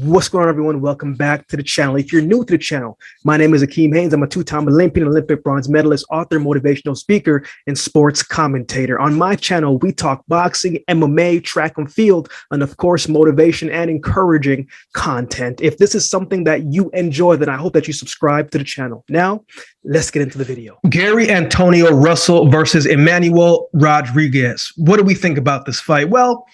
What's going on, everyone? Welcome back to the channel. If you're new to the channel, my name is AkeemHaynes. I'm a two-time Olympian, Olympic bronze medalist, author, motivational speaker, and sports commentator. On my channel, we talk boxing, MMA, track and field, and of course, motivation and encouraging content. If this is something that you enjoy, then I hope that you subscribe to the channel. Now, let's get into the video. Gary Antonio Russell versus Emmanuel Rodriguez. What do we think about this fight? Well,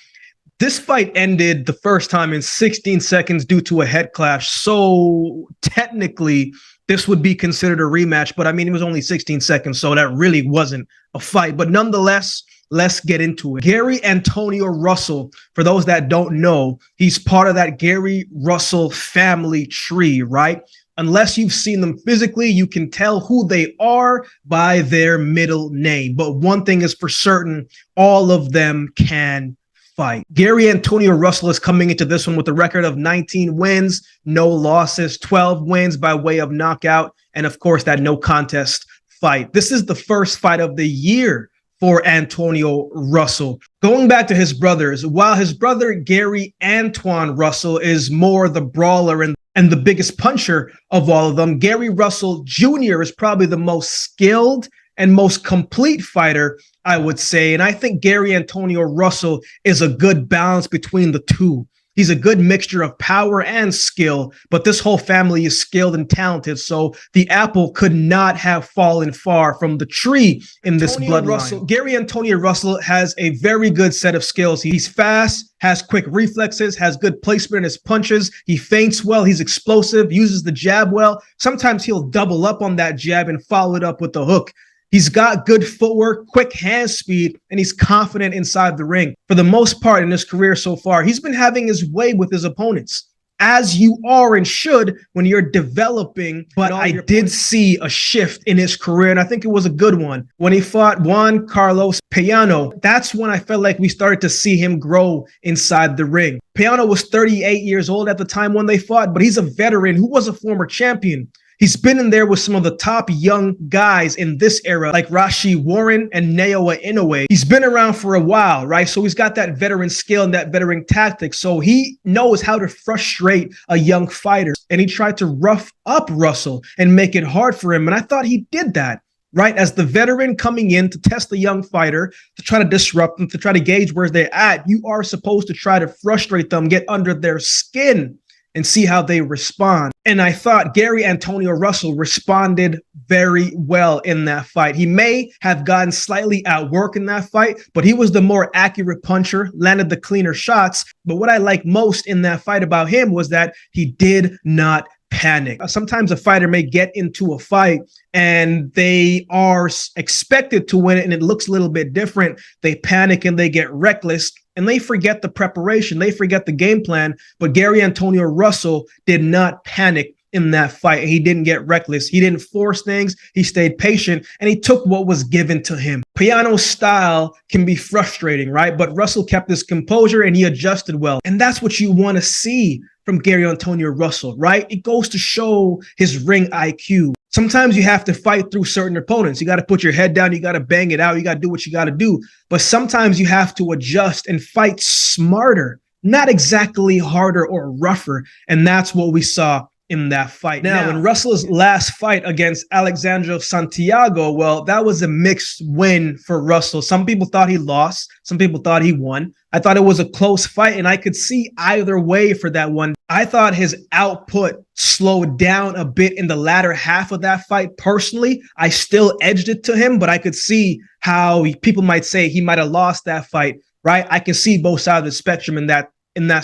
this fight ended the first time in 16 seconds due to a head clash. So technically, this would be considered a rematch. But I mean, it was only 16 seconds, so that really wasn't a fight. But nonetheless, let's get into it. Gary Antonio Russell, for those that don't know, he's part of that Gary Russell family tree, right? Unless you've seen them physically, you can tell who they are by their middle name. But one thing is for certain, all of them can fight. Gary Antonio Russell is coming into this one with a record of 19 wins, no losses, 12 wins by way of knockout, and of course that no contest fight. This is the first fight of the year for Antonio Russell. Going back to his brothers, while his brother Gary Antoine Russell is more the brawler and the biggest puncher of all of them, Gary Russell Jr. is probably the most skilled and most complete fighter, I would say. And I think Gary Antonio Russell is a good balance between the two. He's a good mixture of power and skill, but this whole family is skilled and talented. So the apple could not have fallen far from the tree in this bloodline. Gary Antonio Russell has a very good set of skills. He's fast, has quick reflexes, has good placement in his punches. He feints well. He's explosive, uses the jab well. Sometimes he'll double up on that jab and follow it up with the hook. He's got good footwork, quick hand speed, and he's confident inside the ring. For the most part in his career so far, he's been having his way with his opponents, as you are and should when you're developing. But I did see a shift in his career, and I think it was a good one. When he fought Juan Carlos Payano, that's when I felt like we started to see him grow inside the ring. Payano was 38 years old at the time when they fought, but he's a veteran who was a former champion. He's been in there with some of the top young guys in this era, like Rashi Warren and Naoya Inoue. He's been around for a while, right? So he's got that veteran skill and that veteran tactic. So he knows how to frustrate a young fighter. And he tried to rough up Russell and make it hard for him. And I thought he did that, right? As the veteran coming in to test the young fighter, to try to disrupt them, to try to gauge where they're at, you are supposed to try to frustrate them, get under their skin, and see how they respond. And I thought Gary Antonio Russell responded very well in that fight. He may have gotten slightly outworked in that fight, but he was the more accurate puncher, landed the cleaner shots. But what I like most in that fight about him was that he did not panic. Sometimes a fighter may get into a fight and they are expected to win it and it looks a little bit different. They panic and they get reckless and they forget the preparation. They forget the game plan. But Gary Antonio Russell did not panic in that fight. He didn't get reckless. He didn't force things. He stayed patient and he took what was given to him. Payano's style can be frustrating, right? But Russell kept his composure and he adjusted well. And that's what you want to see from Gary Antonio Russell, right? It goes to show his ring IQ. Sometimes you have to fight through certain opponents. You got to put your head down. You got to bang it out. You got to do what you got to do. But sometimes you have to adjust and fight smarter, not exactly harder or rougher. And that's what we saw in that fight. Now, in Russell's last fight against Alexandre Santiago, well, that was a mixed win for Russell. Some people thought he lost. Some people thought he won. I thought it was a close fight, and I could see either way for that one. I thought his output slowed down a bit in the latter half of that fight. Personally, I still edged it to him, but I could see how people might say he might have lost that fight, right? I can see both sides of the spectrum in that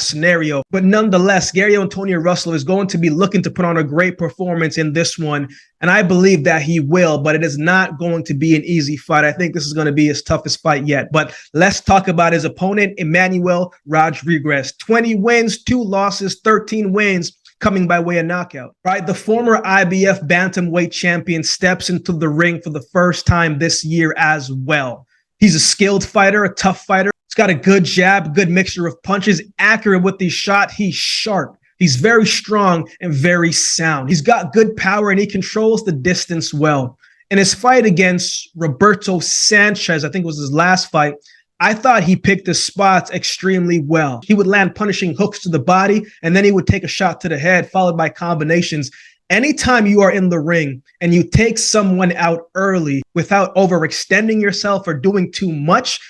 scenario. But nonetheless, Gary Antonio Russell is going to be looking to put on a great performance in this one. And I believe that he will, but it is not going to be an easy fight. I think this is going to be his toughest fight yet. But let's talk about his opponent, Emmanuel Rodriguez. 20 wins, 2 losses, 13 wins coming by way of knockout, right? The former IBF bantamweight champion steps into the ring for the first time this year as well. He's a skilled fighter, a tough fighter. He's got a good jab, good mixture of punches, accurate with his shot. He's sharp. He's very strong and very sound. He's got good power and he controls the distance well. In his fight against Roberto Sanchez, I think it was his last fight, I thought he picked his spots extremely well. He would land punishing hooks to the body, and then he would take a shot to the head, followed by combinations. Anytime you are in the ring and you take someone out early without overextending yourself or doing too much,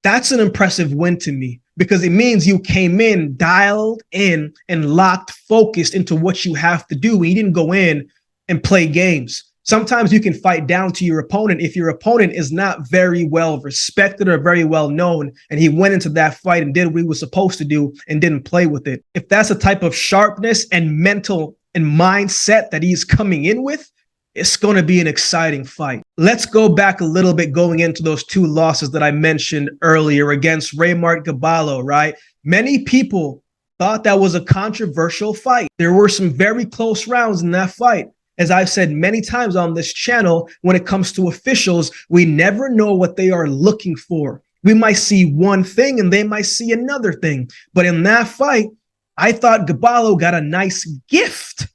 that's an impressive win to me, because it means you came in dialed in and locked, focused into what you have to do. You didn't go in and play games. Sometimes you can fight down to your opponent if your opponent is not very well respected or very well known, and he went into that fight and did what he was supposed to do and didn't play with it. If that's a type of sharpness and mental and mindset that he's coming in with, it's going to be an exciting fight. Let's go back a little bit going into those two losses that I mentioned earlier against Raymart Gaballo, right? Many people thought that was a controversial fight. There were some very close rounds in that fight. As I've said many times on this channel, when it comes to officials, we never know what they are looking for. We might see one thing and they might see another thing. But in that fight, I thought Gaballo got a nice gift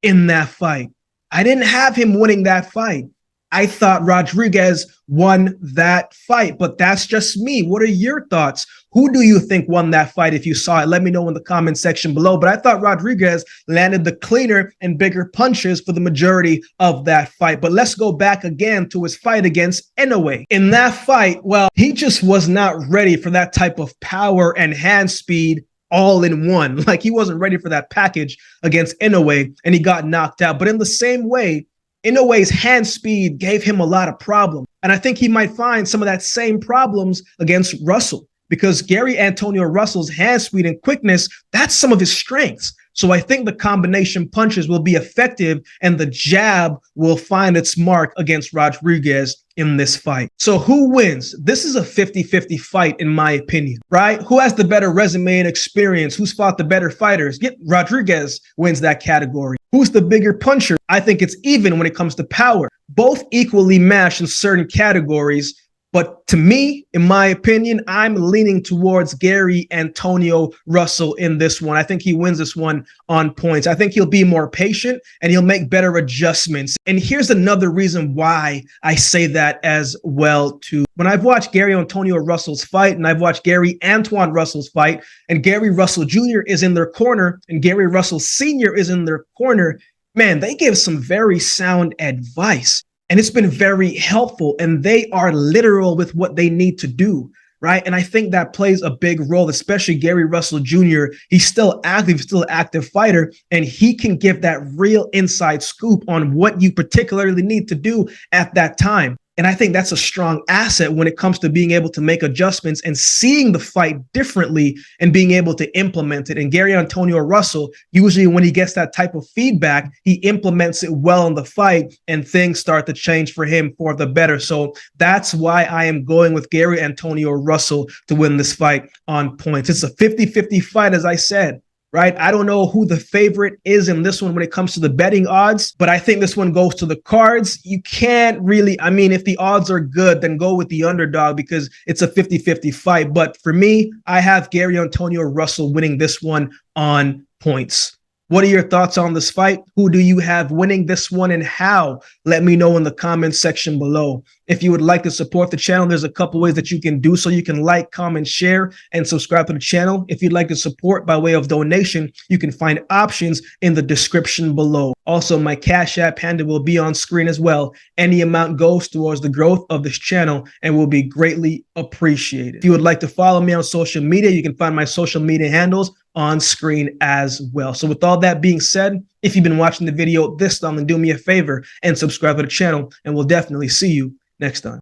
in that fight. I didn't have him winning that fight. I thought Rodriguez won that fight, but that's just me. What are your thoughts? Who do you think won that fight? If you saw it, let me know in the comment section below. But I thought Rodriguez landed the cleaner and bigger punches for the majority of that fight. But let's go back again to his fight against Inoue. In that fight, well, he just was not ready for that type of power and hand speed all in one. Like, he wasn't ready for that package against Inoue, and he got knocked out. But in the same way, Inoue's hand speed gave him a lot of problems. And I think he might find some of that same problems against Russell, because Gary Antonio Russell's hand speed and quickness, that's some of his strengths. So I think the combination punches will be effective and the jab will find its mark against Rodriguez in this fight. So who wins? This is a 50-50 fight, in my opinion, right? Who has the better resume and experience? Who's fought the better fighters? Rodriguez wins that category. Who's the bigger puncher? I think it's even when it comes to power. Both equally matched in certain categories. But to me, in my opinion, I'm leaning towards Gary Antonio Russell in this one. I think he wins this one on points. I think he'll be more patient and he'll make better adjustments. And here's another reason why I say that as well, too. When I've watched Gary Antonio Russell's fight and I've watched Gary Antoine Russell's fight, and Gary Russell Jr. is in their corner and Gary Russell Sr. is in their corner, man, they give some very sound advice. And it's been very helpful, and they are literal with what they need to do, right? And I think that plays a big role, especially Gary Russell Jr. He's still active, still an active fighter, and he can give that real inside scoop on what you particularly need to do at that time. And I think that's a strong asset when it comes to being able to make adjustments and seeing the fight differently and being able to implement it. And Gary Antonio Russell, usually when he gets that type of feedback, he implements it well in the fight and things start to change for him for the better. So that's why I am going with Gary Antonio Russell to win this fight on points. It's a 50-50 fight, as I said. Right? I don't know who the favorite is in this one when it comes to the betting odds, but I think this one goes to the cards. You can't really, I mean, if the odds are good, then go with the underdog because it's a 50-50 fight. But for me, I have Gary Antonio Russell winning this one on points. What are your thoughts on this fight? Who do you have winning this one and how? Let me know in the comments section below. If you would like to support the channel, there's a couple ways that you can do so. You can like, comment, share, and subscribe to the channel. If you'd like to support by way of donation, you can find options in the description below. Also, my Cash App handle will be on screen as well. Any amount goes towards the growth of this channel and will be greatly appreciated. If you would like to follow me on social media, you can find my social media handles on screen as well. So with all that being said, if you've been watching the video this time, then do me a favor and subscribe to the channel, and we'll definitely see you next time.